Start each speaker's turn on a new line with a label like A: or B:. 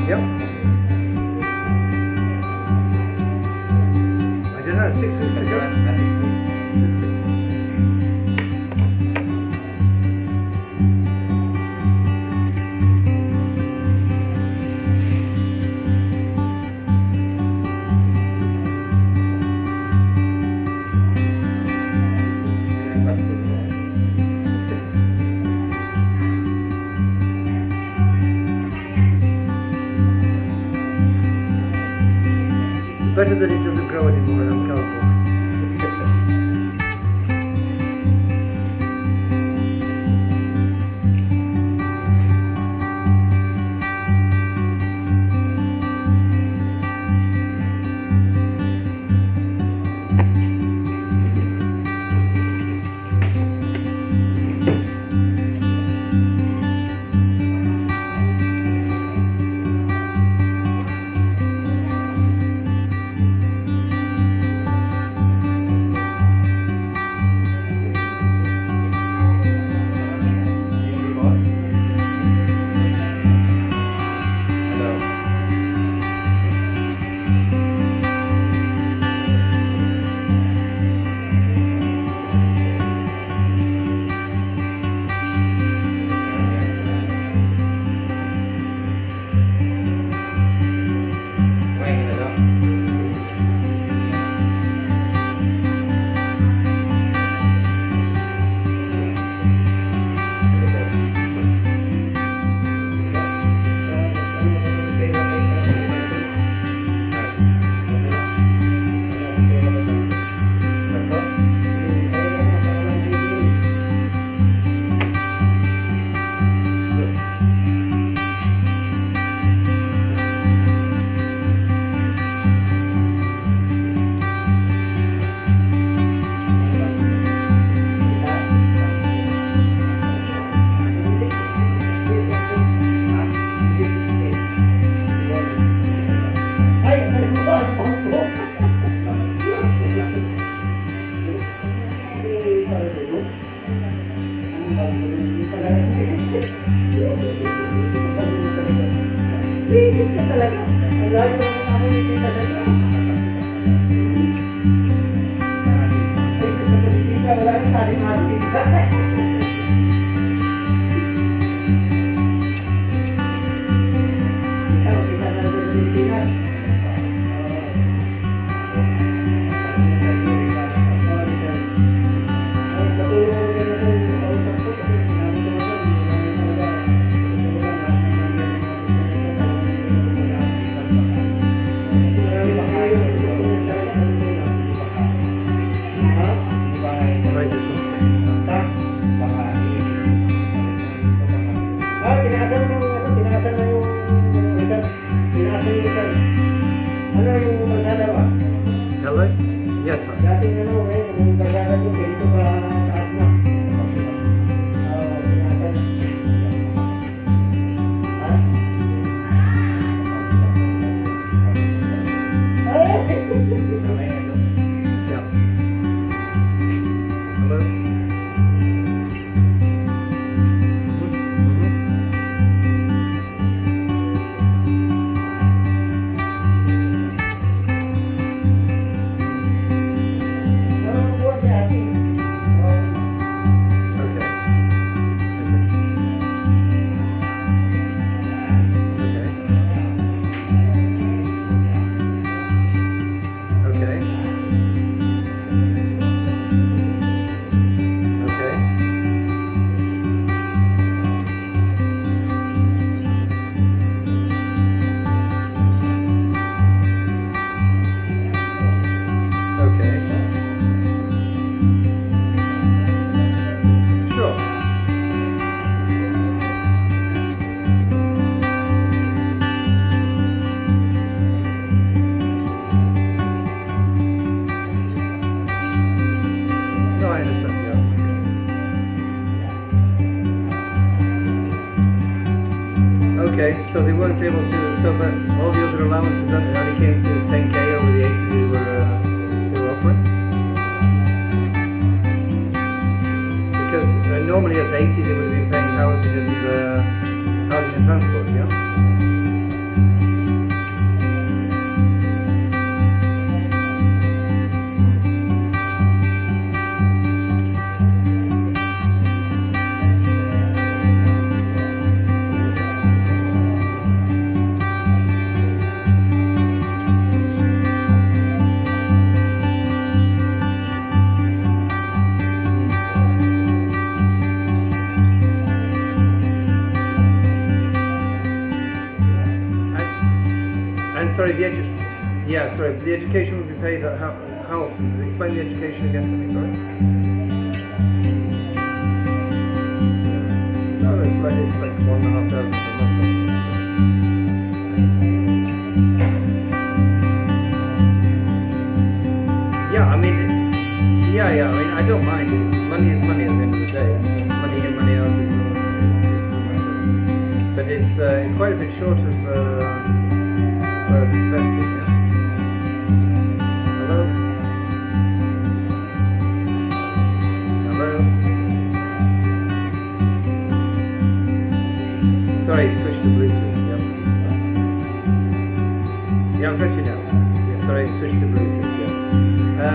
A: Yep. I did that 6 weeks ago. Better that it doesn't grow anymore, I'm careful. Visit ka talaga. Ang lalo mo ako hindi talaga. Ay, sa politika, wala rin sa ating politika. Ikaw, kita na sa Pilipinas.
B: Hello? Yes, sir.
A: Dating ano, kung kagagan yung ganito ka taas na. Pinatan. Ha?
B: Yeah. Hello?
A: Buat ya,
B: Okay, so they weren't able to, so but all the other allowances only came to 10k over the 80 they were offering? Because normally at 80 they would have been paying housing and transport, yeah? And sorry, the education would be paid at how often? Explain the education again to me, sorry. No, it's like 1,500 per month. Yeah, I mean, I mean, I don't mind. Money is money at the end of the day. Money in, money out is but it's quite a bit short of what I was expecting, yeah. Hello? Hello? Sorry, switch to Bluetooth, yeah. Yeah, I'm switching now. Yeah, sorry, switch to Bluetooth, yeah.